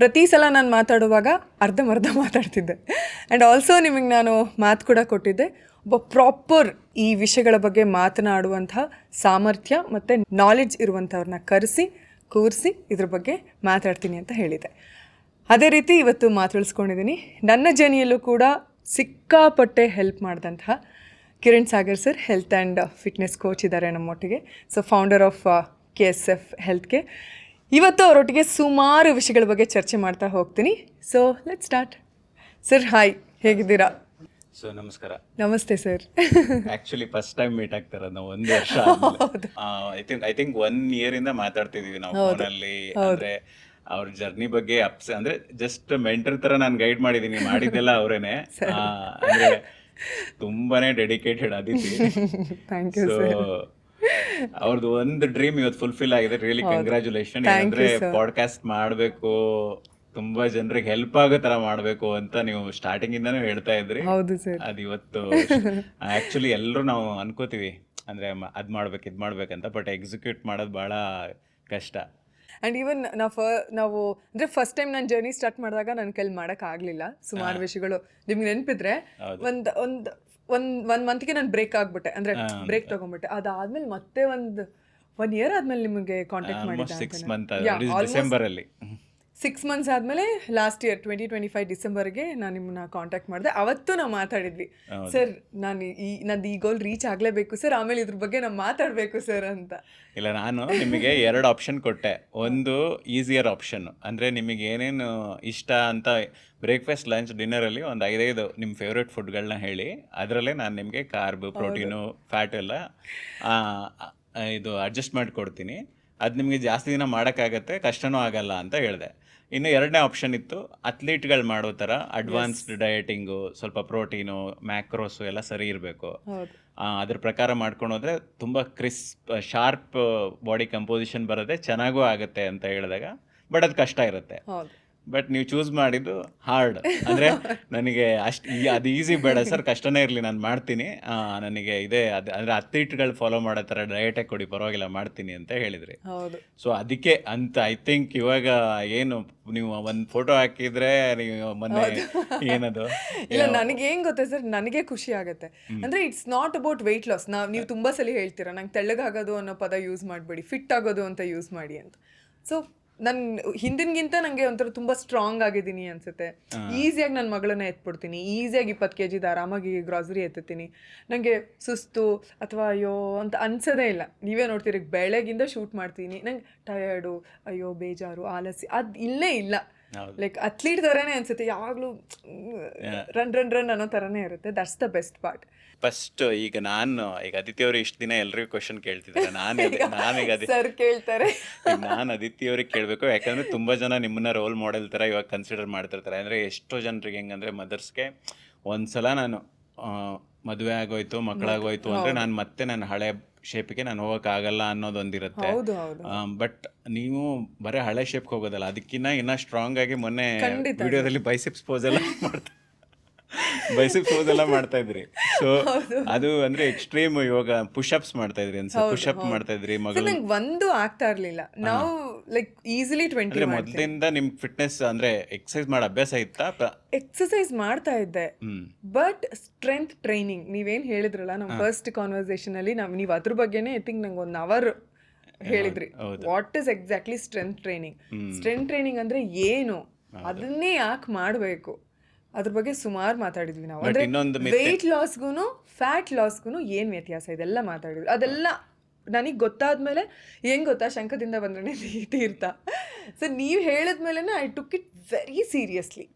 ಪ್ರತಿ ಸಲ ನಾನು ಮಾತಾಡುವಾಗ ಅರ್ಧಂಬರ್ಧ ಮಾತಾಡ್ತಿದ್ದೆ. ಆ್ಯಂಡ್ ಆಲ್ಸೋ ನಿಮಗೆ ನಾನು ಮಾತು ಕೂಡ ಕೊಟ್ಟಿದ್ದೆ, ಒಬ್ಬ ಪ್ರಾಪರ್ ಈ ವಿಷಯಗಳ ಬಗ್ಗೆ ಮಾತನಾಡುವಂತಹ ಸಾಮರ್ಥ್ಯ ಮತ್ತು ನಾಲೆಡ್ಜ್ ಇರುವಂಥವ್ರನ್ನ ಕೂರಿಸಿ ಇದ್ರ ಬಗ್ಗೆ ಮಾತಾಡ್ತೀನಿ ಅಂತ ಹೇಳಿದೆ. ಅದೇ ರೀತಿ ಇವತ್ತು ಮಾತಾಡಿಸ್ಕೊಂಡಿದ್ದೀನಿ. ನನ್ನ ಜರ್ನಿಯಲ್ಲೂ ಕೂಡ ಸಿಕ್ಕಾಪಟ್ಟೆ ಹೆಲ್ಪ್ ಮಾಡಿದಂತಹ Kiran Sagar sir, health and fitness coach ಇದ್ದಾರೆ ನಮ್ಮೊಟ್ಟಿಗೆ. So founder of KSF ಹೆಲ್ತ್ಗೆ. ಇವತ್ತು ಅವರೊಟ್ಟಿಗೆ ಸುಮಾರು ವಿಷಯಗಳ ಬಗ್ಗೆ ಚರ್ಚೆ ಮಾಡ್ತಾ ಹೋಗ್ತೀನಿ. So let's start. Sir hi, ಹೇಗಿದ್ದೀರಾ? ಸೊ ನಮಸ್ಕಾರ. ನಮಸ್ತೆ sir. Actually first time meet ಆಗ್ತಾರ ನಾವು 1 ವರ್ಷ. ಐ ಥಿಂಕ್ 1 year ಇಂದ ಮಾತಾಡ್ತಿದೀವಿ ನಾವು ಫೋನಲ್ಲಿ. ಅಂದ್ರೆ ಅವ್ರ ಜರ್ನಿ ಬಗ್ಗೆ ಅಂದ್ರೆ ಜಸ್ಟ್ ಮೆಂಟರ್ ತರ ನಾನು ಗೈಡ್ ಮಾಡಿದ್ದೆಲ್ಲ ಅವರೇನೆ. ಅಂದ್ರೆ ತುಂಬಾನೇ ಡೆಡಿಕೇಟೆಡ್ ಆದಿತಿ. ಥ್ಯಾಂಕ್ ಯು ಸೊ ಅವ್ರದ್ದು ಒಂದು ಡ್ರೀಮ್ ಇವತ್ತು ಫುಲ್ಫಿಲ್ ಆಗಿದೆ. Really congratulation. ಅಂದ್ರೆ ಪಾಡ್ಕಾಸ್ಟ್ ಮಾಡಬೇಕು, ತುಂಬಾ ಜನರಿಗೆ ಹೆಲ್ಪ್ ಆಗೋ ತರ ಮಾಡಬೇಕು ಅಂತ ನೀವು ಸ್ಟಾರ್ಟಿಂಗ್ ಇಂದಾನು ಹೇಳ್ತಾ ಇದ್ರಿ. ಹೌದು ಸರ್. ಅದು ಇವತ್ತು ಆಕ್ಚುಲಿ ಎಲ್ಲರೂ ನಾವು ಅನ್ಕೋತೀವಿ ಅಂದ್ರೆ ಅದ್ ಮಾಡ್ಬೇಕು ಇದ್ ಮಾಡ್ಬೇಕಂತ, ಬಟ್ ಎಕ್ಸಿಕ್ಯೂಟ್ ಮಾಡೋದು ಬಹಳ ಕಷ್ಟ. ಆ್ಯಂಡ್ ಈವನ್ ನಾವು ಅಂದರೆ ಫಸ್ಟ್ ಟೈಮ್ ನಾನು ಜರ್ನಿ ಸ್ಟಾರ್ಟ್ ಮಾಡಿದಾಗ ನನ್ನ ಕೈಲಿ ಮಾಡೋಕ್ಕಾಗಲಿಲ್ಲ ಸುಮಾರು ವಿಷಯಗಳು. ನಿಮ್ಗೆ ನೆನಪಿದ್ರೆ ಒಂದು ಮಂತ್ಗೆ ನಾನು ಬ್ರೇಕ್ ಆಗ್ಬಿಟ್ಟೆ, ಅಂದರೆ ಬ್ರೇಕ್ ತೊಗೊಂಡ್ಬಿಟ್ಟೆ. ಅದಾದ್ಮೇಲೆ ಮತ್ತೆ ಒಂದು 1 year ಆದ್ಮೇಲೆ ನಿಮಗೆ ಕಾಂಟ್ಯಾಕ್ಟ್ ಮಾಡಿದ್ದೆ. 6 months ಡಿಸೆಂಬರ್ ಅಲ್ಲಿ 6 months ಆದಮೇಲೆ ಲಾಸ್ಟ್ ಇಯರ್ 2025 ಡಿಸೆಂಬರ್ಗೆ ನಾನು ನಿಮ್ಮನ್ನ ಕಾಂಟ್ಯಾಕ್ಟ್ ಮಾಡಿದೆ. ಅವತ್ತು ನಾವು ಮಾತಾಡಿದ್ವಿ, ಸರ್ ನಂದು ಈ ಗೋಲ್ ರೀಚ್ ಆಗಲೇಬೇಕು ಸರ್, ಆಮೇಲೆ ಇದ್ರ ಬಗ್ಗೆ ನಾವು ಮಾತಾಡಬೇಕು ಸರ್ ಅಂತ. ಇಲ್ಲ, ನಾನು ನಿಮಗೆ 2 ಆಪ್ಷನ್ ಕೊಟ್ಟೆ. ಒಂದು ಈಸಿಯರ್ ಆಪ್ಷನ್, ಅಂದರೆ ನಿಮಗೆ ಏನೇನು ಇಷ್ಟ ಅಂತ ಬ್ರೇಕ್ಫಾಸ್ಟ್ ಲಂಚ್ ಡಿನ್ನರಲ್ಲಿ ಒಂದು 5 ನಿಮ್ಮ ಫೇವ್ರೇಟ್ ಫುಡ್ಗಳನ್ನ ಹೇಳಿ, ಅದರಲ್ಲೇ ನಾನು ನಿಮಗೆ ಕಾರ್ಬ್, ಪ್ರೋಟೀನು, ಫ್ಯಾಟ್ ಎಲ್ಲ ಇದು ಅಡ್ಜಸ್ಟ್ ಮಾಡಿ ಕೊಡ್ತೀನಿ. ಅದು ನಿಮಗೆ ಜಾಸ್ತಿ ದಿನ ಮಾಡೋಕ್ಕಾಗತ್ತೆ, ಕಷ್ಟನೂ ಆಗಲ್ಲ ಅಂತ ಹೇಳಿದೆ. ಇನ್ನು 2ನೇ ಆಪ್ಷನ್ ಇತ್ತು, ಅಥ್ಲೀಟ್ಗಳು ಮಾಡೋ ಥರ ಅಡ್ವಾನ್ಸ್ಡ್ ಡಯಟಿಂಗು, ಸ್ವಲ್ಪ ಪ್ರೋಟೀನು, ಮ್ಯಾಕ್ರೋಸು ಎಲ್ಲ ಸರಿ ಇರಬೇಕು, ಅದ್ರ ಪ್ರಕಾರ ಮಾಡ್ಕೊಂಡು ಹೋದರೆ ತುಂಬ ಕ್ರಿಸ್ಪ್ ಶಾರ್ಪ್ ಬಾಡಿ ಕಂಪೋಸಿಷನ್ ಬರುತ್ತೆ, ಚೆನ್ನಾಗೂ ಆಗುತ್ತೆ ಅಂತ ಹೇಳಿದಾಗ. ಬಟ್ ಅದು ಕಷ್ಟ ಇರುತ್ತೆ. ಬಟ್ ನೀವು ಚೂಸ್ ಮಾಡಿದ್ದು ಹಾರ್ಡ್. ಅಂದರೆ ನನಗೆ ಅದು ಈಸಿ ಬೇಡ ಸರ್, ಕಷ್ಟನೇ ಇರಲಿ, ನಾನು ಮಾಡ್ತೀನಿ, ನನಗೆ ಇದೆ ಅಂದರೆ ಅಥ್ಲೀಟ್ಗಳು ಫಾಲೋ ಮಾಡೋ ಥರ ಡಯಟೇ ಕೊಡಿ, ಪರವಾಗಿಲ್ಲ ಮಾಡ್ತೀನಿ ಅಂತ ಹೇಳಿದ್ರಿ. ಸೊ ಅದಕ್ಕೆ ಅಂತ ಐ ಥಿಂಕ್ ಇವಾಗ ಏನು ನೀವು ಒಂದು ಫೋಟೋ ಹಾಕಿದ್ರೆ ನೀವು ಮೊನ್ನೆ ಏನದು ಇಲ್ಲ, ನನಗೆ ಏನು ಗೊತ್ತಾ ಸರ್, ನನಗೆ ಖುಷಿ ಆಗುತ್ತೆ. ಅಂದರೆ it's not about weight loss. ನೀವು ತುಂಬ ಸಲ ಹೇಳ್ತೀರಾ ನಂಗೆ ತೆಳ್ಳಗಾಗೋದು ಅನ್ನೋ ಪದ ಯೂಸ್ ಮಾಡಬೇಡಿ, ಫಿಟ್ ಆಗೋದು ಅಂತ ಯೂಸ್ ಮಾಡಿ ಅಂತ. ಸೊ ನಾನು ಹಿಂದಿನಗಿಂತ ನನಗೆ ಒಂಥರ ತುಂಬ ಸ್ಟ್ರಾಂಗ್ ಆಗಿದ್ದೀನಿ ಅನಿಸುತ್ತೆ. ಈಸಿಯಾಗಿ ನನ್ನ ಮಗಳನ್ನ ಎತ್ಬಿಡ್ತೀನಿ, ಈಸಿಯಾಗಿ 20 kg ಆರಾಮಾಗಿ ಗ್ರಾಸರಿ ಎತ್ತುತ್ತೀನಿ. ನನಗೆ ಸುಸ್ತು ಅಥವಾ ಅಯ್ಯೋ ಅಂತ ಅನ್ಸೋದೇ ಇಲ್ಲ. ನೀವೇ ನೋಡ್ತೀರಿ, ಬೆಳಗಿಂದ ಶೂಟ್ ಮಾಡ್ತೀನಿ, ನಂಗೆ ಟಯರ್ಡು, ಅಯ್ಯೋ ಬೇಜಾರು, ಆಲಸ್ಯ ಅದು ಇಲ್ಲೇ ಇಲ್ಲ. ಲೈಕ್ ಅಥ್ಲೀಟ್ ಥರನೇ ಅನಿಸುತ್ತೆ, ಯಾವಾಗಲೂ ರನ್ ಅನ್ನೋ ಥರನೇ ಇರುತ್ತೆ. That's the best part. First ಈಗ ಅದಿತಿ ಅವರು ಇಷ್ಟು ದಿನ ಎಲ್ರಿಗೂ ಕ್ವಶನ್ ಕೇಳ್ತಿದ್ದಾರೆ, ನಾನೀಗ ಸರ್ ಕೇಳ್ತಾರೆ, ನಾನು ಅದಿತಿ ಅವ್ರಿಗೆ ಕೇಳಬೇಕು. ಯಾಕಂದರೆ ತುಂಬ ಜನ ನಿಮ್ಮನ್ನ ರೋಲ್ ಮಾಡೆಲ್ ಥರ ಇವಾಗ ಕನ್ಸಿಡರ್ ಮಾಡ್ತಿರ್ತಾರೆ. ಅಂದರೆ ಎಷ್ಟೋ ಜನರಿಗೆ ಹೆಂಗಂದರೆ ಮದರ್ಸ್ಗೆ ಒಂದ್ಸಲ ನಾನು ಮದುವೆ ಆಗೋಯ್ತು, ಮಕ್ಕಳಾಗೋಯ್ತು ಅಂದರೆ ನಾನು ಮತ್ತೆ ನನ್ನ ಹಳೆ ಶೇಪಿಗೆ ನಾನು ಹೋಗೋಕ್ಕಾಗಲ್ಲ ಅನ್ನೋದೊಂದಿರುತ್ತೆ. ಬಟ್ ನೀವು ಬರೀ ಹಳೆ ಶೇಪ್ಗೆ ಹೋಗೋದಲ್ಲ, ಅದಕ್ಕಿನ್ನ ಸ್ಟ್ರಾಂಗ್ ಆಗಿ ಮೊನ್ನೆ ವಿಡಿಯೋದಲ್ಲಿ ಬೈಸೆಪ್ಸ್ ಪೋಸ್ ಎಲ್ಲ ಮಾಡ್ತಾ ಇದ್ರಿ. ಸೊ ಅದು ಅಂದ್ರೆ ಎಕ್ಸ್ಟ್ರೀಮ್ ಇವಾಗ ಪುಷಪ್ಸ್ ಮಾಡ್ತಾ ಇದ್ರಿ ಅನ್ಸುತ್ತೆ, ಪುಷಪ್ ಮಾಡ್ತಾ ಇದ್ರಿ. ಮಗಳು ಒಂದು ಆಗ್ತಾ ಇರ್ಲಿಲ್ಲ. ನಾವು ಲೈಕ್ ಈಸಿಲಿ 20 ಮೊದಲಿಂದ ನಿಮ್ ಫಿಟ್ನೆಸ್ ಅಂದ್ರೆ ಎಕ್ಸರ್ಸೈಸ್ ಮಾಡೋ ಅಭ್ಯಾಸ ಇತ್ತಾ? ಎಕ್ಸರ್ಸೈಸ್ ಮಾಡ್ತಾ ಇದ್ದೆ, ಬಟ್ ಸ್ಟ್ರೆಂತ್ ಟ್ರೈನಿಂಗ್ ನೀವೇನ್ ಹೇಳಿದ್ರಲ್ಲ ನಮ್ಮ ಫಸ್ಟ್ ಕಾನ್ವರ್ಸೇಷನ್ ಅಲ್ಲಿ, ನೀವು ಅದ್ರ ಬಗ್ಗೆನೇ ಐ ಥಿಂಕ್ ನಂಗೆ 1 hour ಹೇಳಿದ್ರಿ. What is exactly strength training? Strength training ಅಂದ್ರೆ ಏನು, ಅದನ್ನೇ ಯಾಕೆ ಮಾಡಬೇಕು, ಅದ್ರ ಬಗ್ಗೆ ಸುಮಾರು ಮಾತಾಡಿದ್ವಿ ನಾವು. ಅಂದ್ರೆ ವೆಯ್ಟ್ ಲಾಸ್ಗೂ ಫ್ಯಾಟ್ ಲಾಸ್ಗೂ ಏನು ವ್ಯತ್ಯಾಸ ಇದೆಲ್ಲ ಮಾತಾಡಿದ್ವಿ. ಅದೆಲ್ಲ ನನಗೆ ಗೊತ್ತಾದ್ಮೇಲೆ ಹೆಂಗೆ ಗೊತ್ತಾ, ಶಂಕದಿಂದ ಬಂದ್ರೆ ತೀರ್ಥ. ಸೊ ನೀವು ಹೇಳಿದ್ಮೇಲೆ I took it very seriously.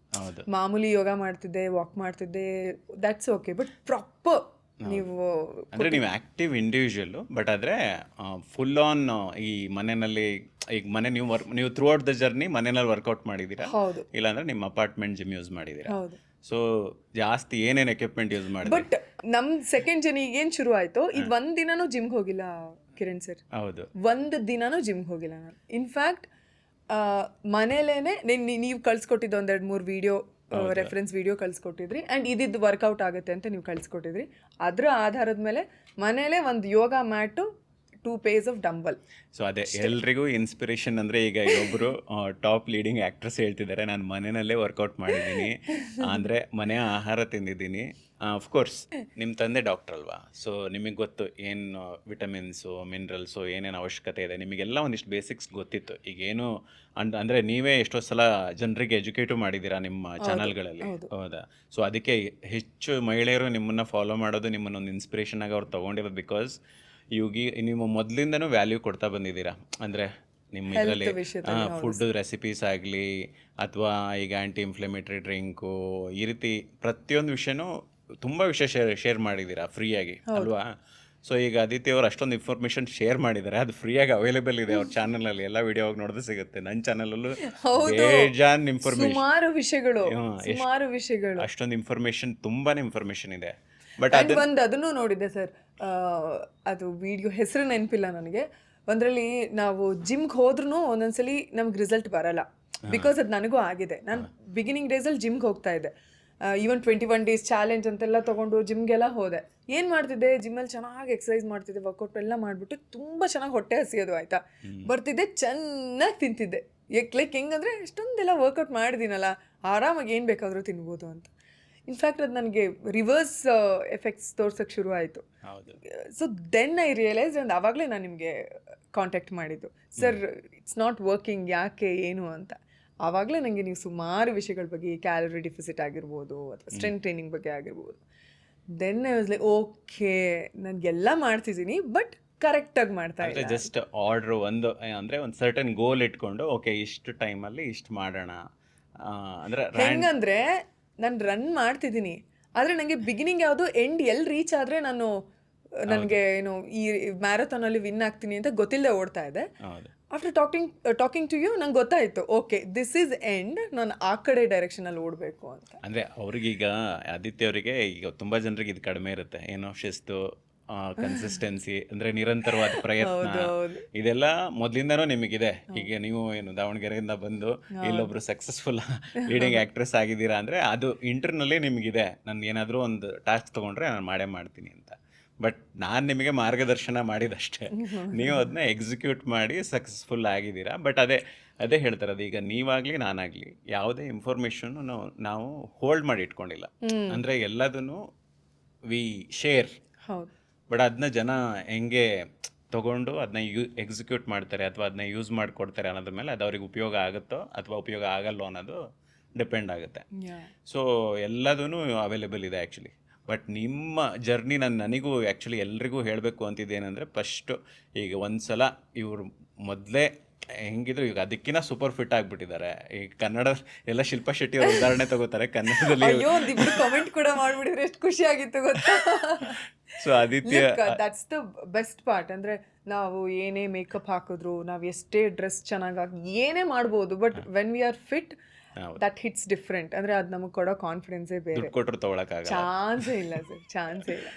ಮಾಮೂಲಿ ಯೋಗ ಮಾಡ್ತಿದ್ದೆ, ವಾಕ್ ಮಾಡ್ತಿದ್ದೆ, ದಟ್ಸ್ ಓಕೆ, ಬಟ್ ಪ್ರಾಪರ್ ನೀವು ಅಂದರೆ ನೀವು ಆ್ಯಕ್ಟಿವ್ ಇಂಡಿವಿಜುವಲ್ಲು, ಬಟ್ ಆದರೆ ಫುಲ್ ಆನ್ ಈ ಮನೆಯಲ್ಲಿ ಈಗ ನೀವು ಥ್ರೂ ಔಟ್ ದ ಜರ್ನಿ ಮನೆಯಲ್ಲಿ ವರ್ಕೌಟ್ ಮಾಡಿದ್ದೀರಾ, ಇಲ್ಲಾಂದ್ರೆ ನಿಮ್ಮ ಅಪಾರ್ಟ್ಮೆಂಟ್ ಜಿಮ್ ಯೂಸ್ ಮಾಡಿದ್ದೀರಾ. ಸೊ ಜಾಸ್ತಿ ಏನೇನು ಎಕ್ವಿಪ್ಮೆಂಟ್ ಯೂಸ್ ಮಾಡಿ. ಬಟ್ ನಮ್ಮ ಸೆಕೆಂಡ್ ಜರ್ನಿಗೆ ಏನು ಶುರು ಆಯಿತು, ಇದು 1 ದಿನನೂ ಜಿಮ್ಗೆ ಹೋಗಿಲ್ಲ ಕಿರಣ್ ಸರ್. ಹೌದು, 1 ದಿನನೂ ಜಿಮ್ಗೆ ಹೋಗಿಲ್ಲ ನಾನು. ಇನ್ಫ್ಯಾಕ್ಟ್ ಮನೇಲೇನೆ ನೀವು ಕಳ್ಸಿಕೊಟ್ಟಿದ್ದು 1-2-3 ವಿಡಿಯೋ, ರೆಫರೆನ್ಸ್ ವಿಡಿಯೋ ಕಳಿಸ್ಕೊಟ್ಟಿದ್ರಿ. ಆ್ಯಂಡ್ ಇದಿದ್ದು ವರ್ಕೌಟ್ ಆಗುತ್ತೆ ಅಂತ ನೀವು ಕಳಿಸ್ಕೊಟ್ಟಿದ್ರಿ. ಅದರ ಆಧಾರದ ಮೇಲೆ ಮನೇಲೇ ಒಂದು yoga mat 2 pairs of dumbbell. So ಅದೇ ಎಲ್ರಿಗೂ ಇನ್ಸ್ಪಿರೇಷನ್ ಅಂದರೆ ಈಗ ಒಬ್ಬರು ಟಾಪ್ ಲೀಡಿಂಗ್ ಆ್ಯಕ್ಟ್ರೆಸ್ ಹೇಳ್ತಿದ್ದಾರೆ, ನಾನು ಮನೆಯಲ್ಲೇ ವರ್ಕೌಟ್ ಮಾಡಿದ್ದೀನಿ, ಅಂದರೆ ಮನೆಯ ಆಹಾರ ತಿಂದಿದ್ದೀನಿ. ಅಫ್ಕೋರ್ಸ್ ನಿಮ್ಮ ತಂದೆ ಡಾಕ್ಟ್ರ್ ಅಲ್ವಾ, ಸೊ ನಿಮಗೆ ಗೊತ್ತು ಏನು ವಿಟಮಿನ್ಸು ಮಿನರಲ್ಸು ಏನೇನು ಅವಶ್ಯಕತೆ ಇದೆ, ನಿಮಗೆಲ್ಲ ಒಂದಿಷ್ಟು ಬೇಸಿಕ್ಸ್ ಗೊತ್ತಿತ್ತು. ಈಗೇನು ಅಂದರೆ ನೀವೇ ಎಷ್ಟೋ ಸಲ ಜನರಿಗೆ ಎಜುಕೇಟು ಮಾಡಿದ್ದೀರಾ ನಿಮ್ಮ ಚಾನಲ್ಗಳಲ್ಲಿ, ಹೌದಾ? ಸೊ ಅದಕ್ಕೆ ಹೆಚ್ಚು ಮಹಿಳೆಯರು ನಿಮ್ಮನ್ನು ಫಾಲೋ ಮಾಡೋದು, ನಿಮ್ಮನ್ನೊಂದು ಇನ್ಸ್ಪಿರೇಷನ್ ಆಗಿ ಅವ್ರು ತೊಗೊಂಡಿರೋದು ಬಿಕಾಸ್ ನೀವು ಮೊದಲಿಂದನೂ ವ್ಯಾಲ್ಯೂ ಕೊಡ್ತಾ ಬಂದಿದ್ದೀರಾ. ಅಂದರೆ ನಿಮ್ಮ ಇದರಲ್ಲಿ ಫುಡ್ ರೆಸಿಪೀಸ್ ಆಗಲಿ ಅಥವಾ ಈಗ ಆ್ಯಂಟಿ ಇನ್ಫ್ಲಮೇಟರಿ ಡ್ರಿಂಕು, ಈ ರೀತಿ ಪ್ರತಿಯೊಂದು ವಿಷಯನೂ ತುಂಬ ವಿಷಯ ಶೇರ್ ಮಾಡಿದ್ದೀರಾ ಫ್ರೀಯಾಗಿ ಅಲ್ವಾ? ಸೊ ಈಗ ಆದಿತ್ಯ ಅವರು ಅಷ್ಟೊಂದು ಇನ್ಫಾರ್ಮೇಷನ್ ಶೇರ್ ಮಾಡಿದ್ದಾರೆ, ಅದು ಫ್ರೀಯಾಗಿ ಅವೈಲೇಬಲ್ ಇದೆ ಅವ್ರ ಚಾನಲಲ್ಲಿ. ಎಲ್ಲ ವಿಡಿಯೋ ಹೋಗಿ ನೋಡಿದ್ರೆ ಸಿಗುತ್ತೆ. ನನ್ನ ಚಾನಲಲ್ಲೂ ಬೇಜಾನ್ ಇನ್ಫಾರ್ಮೇಷನ್, ಸುಮಾರು ವಿಷಯಗಳು, ಅಷ್ಟೊಂದು ಇನ್ಫಾರ್ಮೇಷನ್, ತುಂಬಾ ಇನ್ಫಾರ್ಮೇಷನ್ ಇದೆ. ಬಟ್ ಅದನ್ನು ನೋಡಿದೆ ಸರ್, ಅದು ವಿಡಿಯೋ ಹೆಸರು ನೆನಪಿಲ್ಲ ನನಗೆ. ಒಂದರಲ್ಲಿ ನಾವು ಜಿಮ್ಗೆ ಹೋದ್ರೂ ಒಂದೊಂದ್ಸಲಿ ನಮ್ಗೆ ರಿಸಲ್ಟ್ ಬರಲ್ಲ, ಬಿಕಾಸ್ ಅದು ನನಗೂ ಆಗಿದೆ. ನಾನು ಬಿಗಿನಿಂಗ್ ಡೇಸಲ್ಲಿ ಜಿಮ್ಗೆ ಹೋಗ್ತಾ ಇದ್ದೆ, ಈವನ್ 21 days ಚಾಲೆಂಜ್ ಅಂತೆಲ್ಲ ತೊಗೊಂಡು ಜಿಮ್ಗೆಲ್ಲ ಹೋದೆ. ಏನು ಮಾಡ್ತಿದ್ದೆ, ಜಿಮ್ಮಲ್ಲಿ ಚೆನ್ನಾಗಿ ಎಕ್ಸಸೈಸ್ ಮಾಡ್ತಿದ್ದೆ, ವರ್ಕೌಟ್ ಎಲ್ಲ ಮಾಡಿಬಿಟ್ಟು ತುಂಬ ಚೆನ್ನಾಗಿ ಹೊಟ್ಟೆ ಹಸಿಯೋದು, ಆಯಿತಾ, ಬರ್ತಿದ್ದೆ, ಚೆನ್ನಾಗಿ ತಿಂತಿದ್ದೆ. ಲೈಕ್ ಹೆಂಗಂದರೆ ಅಷ್ಟೊಂದೆಲ್ಲ ವರ್ಕೌಟ್ ಮಾಡಿದ್ದೀನಲ್ಲ, ಆರಾಮಾಗಿ ಏನು ಬೇಕಾದರೂ ತಿನ್ಬೋದು ಅಂತ. ಇನ್ಫ್ಯಾಕ್ಟ್ ಅದು ನನಗೆ ರಿವರ್ಸ್ ಎಫೆಕ್ಟ್ಸ್ ತೋರ್ಸೋಕ್ಕೆ ಶುರು ಆಯಿತು. So then I realise, and ಆವಾಗಲೇ ನಾನು ನಿಮಗೆ ಕಾಂಟ್ಯಾಕ್ಟ್ ಮಾಡಿದ್ದು, ಸರ್ ಇಟ್ಸ್ ನಾಟ್ ವರ್ಕಿಂಗ್, ಯಾಕೆ ಏನು ಅಂತ. ಆವಾಗಲೇ ನನಗೆ ನೀವು ಸುಮಾರು ವಿಷಯಗಳ ಬಗ್ಗೆ, ಕ್ಯಾಲರಿ ಡಿಫಿಸಿಟ್ ಆಗಿರ್ಬೋದು ಅಥವಾ ಸ್ಟ್ರೆಂತ್ ಟ್ರೈನಿಂಗ್ ಬಗ್ಗೆ ಆಗಿರ್ಬೋದು, then I was like okay, ನನಗೆಲ್ಲ ಮಾಡ್ತಿದ್ದೀನಿ ಬಟ್ ಕರೆಕ್ಟಾಗಿ ಮಾಡ್ತಾ ಇಲ್ಲ. ಜಸ್ಟ್ ಆರ್ಡ್ರ್ ಒಂದು ಅಂದರೆ ಒಂದು ಸರ್ಟನ್ ಗೋಲ್ ಇಟ್ಕೊಂಡು ಓಕೆ ಇಷ್ಟು ಟೈಮಲ್ಲಿ ಇಷ್ಟು ಮಾಡೋಣ ಅಂದರೆ ಹೆಂಗಂದರೆ ನಾನು ರನ್ ಮಾಡ್ತಿದ್ದೀನಿ, ಆದರೆ ನನಗೆ ಬಿಗಿನಿಂಗ್ ಯಾವುದು ಎಂಡ್ ಎಲ್ಲಿ ರೀಚ್ ಆದರೆ ನನಗೆ ಏನು ಈ ಮ್ಯಾರಥಾನಲ್ಲಿ ವಿನ್ ಆಗ್ತೀನಿ ಅಂತ ಗೊತ್ತಿಲ್ಲದೆ ಓಡ್ತಾ ಇದೆ. ಆಫ್ಟರ್ ಟಾಕಿಂಗ್ ಟು ಯು ನಂಗೆ ಗೊತ್ತಾಯಿತು, ಓಕೆ ದಿಸ್ ಈಸ್ ಎಂಡ್, ನಾನು ಆ ಕಡೆ ಡೈರೆಕ್ಷನಲ್ಲಿ ಓಡಬೇಕು ಅಂತ. ಅಂದರೆ ಅವ್ರಿಗೀಗ ಆದಿತ್ಯ ಅವರಿಗೆ ಈಗ ತುಂಬ ಜನರಿಗೆ ಇದು ಕಡಿಮೆ ಇರುತ್ತೆ, ಏನೋ ಶಿಸ್ತು, ಕನ್ಸಿಸ್ಟೆನ್ಸಿ, ಅಂದರೆ ನಿರಂತರವಾದ ಪ್ರಯತ್ನ, ಇದೆಲ್ಲ ಮೊದಲಿಂದನೂ ನಿಮಗಿದೆ. ಈಗ ನೀವು ಏನು ದಾವಣಗೆರೆಯಿಂದ ಬಂದು ಇಲ್ಲೊಬ್ರು ಸಕ್ಸಸ್ಫುಲ್ ಲೀಡಿಂಗ್ ಆ್ಯಕ್ಟ್ರೆಸ್ ಆಗಿದ್ದೀರಾ ಅಂದರೆ ಅದು ಇಂಟರ್ನಲ್ಲಿ ನಿಮಗಿದೆ, ನಾನು ಏನಾದರೂ ಒಂದು ಟಾಸ್ಕ್ ತೊಗೊಂಡ್ರೆ ನಾನು ಮಾಡೇ ಮಾಡ್ತೀನಿ ಅಂತ. ಬಟ್ ನಾನು ನಿಮಗೆ ಮಾರ್ಗದರ್ಶನ ಮಾಡಿದಷ್ಟೇ, ನೀವು ಅದನ್ನ ಎಕ್ಸಿಕ್ಯೂಟ್ ಮಾಡಿ ಸಕ್ಸಸ್ಫುಲ್ ಆಗಿದ್ದೀರಾ. ಬಟ್ ಅದೇ ಹೇಳ್ತಾರೆ, ಅದು ಈಗ ನೀವಾಗಲಿ ನಾನಾಗಲಿ ಯಾವುದೇ ಇನ್ಫಾರ್ಮೇಷನ್ನು ನಾವು ಹೋಲ್ಡ್ ಮಾಡಿ ಇಟ್ಕೊಂಡಿಲ್ಲ. ಅಂದರೆ ಎಲ್ಲದನ್ನು ವಿ ಶೇರ್, ಬಟ್ ಅದನ್ನ ಜನ ಹೆಂಗೆ ತೊಗೊಂಡು ಅದನ್ನ ಎಕ್ಸಿಕ್ಯೂಟ್ ಮಾಡ್ತಾರೆ ಅಥವಾ ಅದನ್ನ ಯೂಸ್ ಮಾಡಿಕೊಡ್ತಾರೆ ಅನ್ನೋದ್ರ ಮೇಲೆ ಅದು ಅವ್ರಿಗೆ ಉಪಯೋಗ ಆಗುತ್ತೋ ಅಥವಾ ಉಪಯೋಗ ಆಗಲ್ಲೋ ಅನ್ನೋದು ಡಿಪೆಂಡ್ ಆಗುತ್ತೆ. ಸೊ ಎಲ್ಲದೂ ಅವೈಲೇಬಲ್ ಇದೆ ಆ್ಯಕ್ಚುಲಿ. ಬಟ್ ನಿಮ್ಮ ಜರ್ನಿ ನನಗೂ ಆ್ಯಕ್ಚುಲಿ ಎಲ್ರಿಗೂ ಹೇಳಬೇಕು ಅಂತಿದ್ದೇನೆಂದರೆ, ಫಸ್ಟು ಈಗ ಒಂದು ಸಲ ಇವರು ಮೊದಲೇ ಹೆಂಗಿದ್ರು ಈಗ ಅದಕ್ಕಿಂತ ಸೂಪರ್ ಫಿಟ್ ಆಗಿಬಿಟ್ಟಿದ್ದಾರೆ. ಈಗ ಕನ್ನಡ ಎಲ್ಲ ಶಿಲ್ಪಾ ಶೆಟ್ಟಿ ಅವ್ರ ಉದಾಹರಣೆ ತಗೋತಾರೆ ಕನ್ನಡದಲ್ಲಿ. ಕಮೆಂಟ್ ಕೂಡ ಮಾಡಿಬಿಡಿದ್ರೆ ಎಷ್ಟು ಖುಷಿ ಆಗಿತ್ತು ಗೊತ್ತಾ. So Aditya, that's the best part. ಅಂದರೆ ನಾವು ಏನೇ ಮೇಕಪ್ ಹಾಕಿದ್ರು, ನಾವು ಎಷ್ಟೇ ಡ್ರೆಸ್ ಚೆನ್ನಾಗಿ ಹಾಕಿ ಏನೇ ಮಾಡ್ಬೋದು, but when we are fit that hits different. ಅಂದರೆ ಅದು ನಮಗೆ ಕೊಡೋ ಕಾನ್ಫಿಡೆನ್ಸೇ ಬೇರೆ. ಕೊಟ್ಟರು ತೊಗೊಳಕ್ಕಾಗಲ್ಲ, ಚಾನ್ಸೇ ಇಲ್ಲ ಸರ್, ಚಾನ್ಸೇ ಇಲ್ಲ.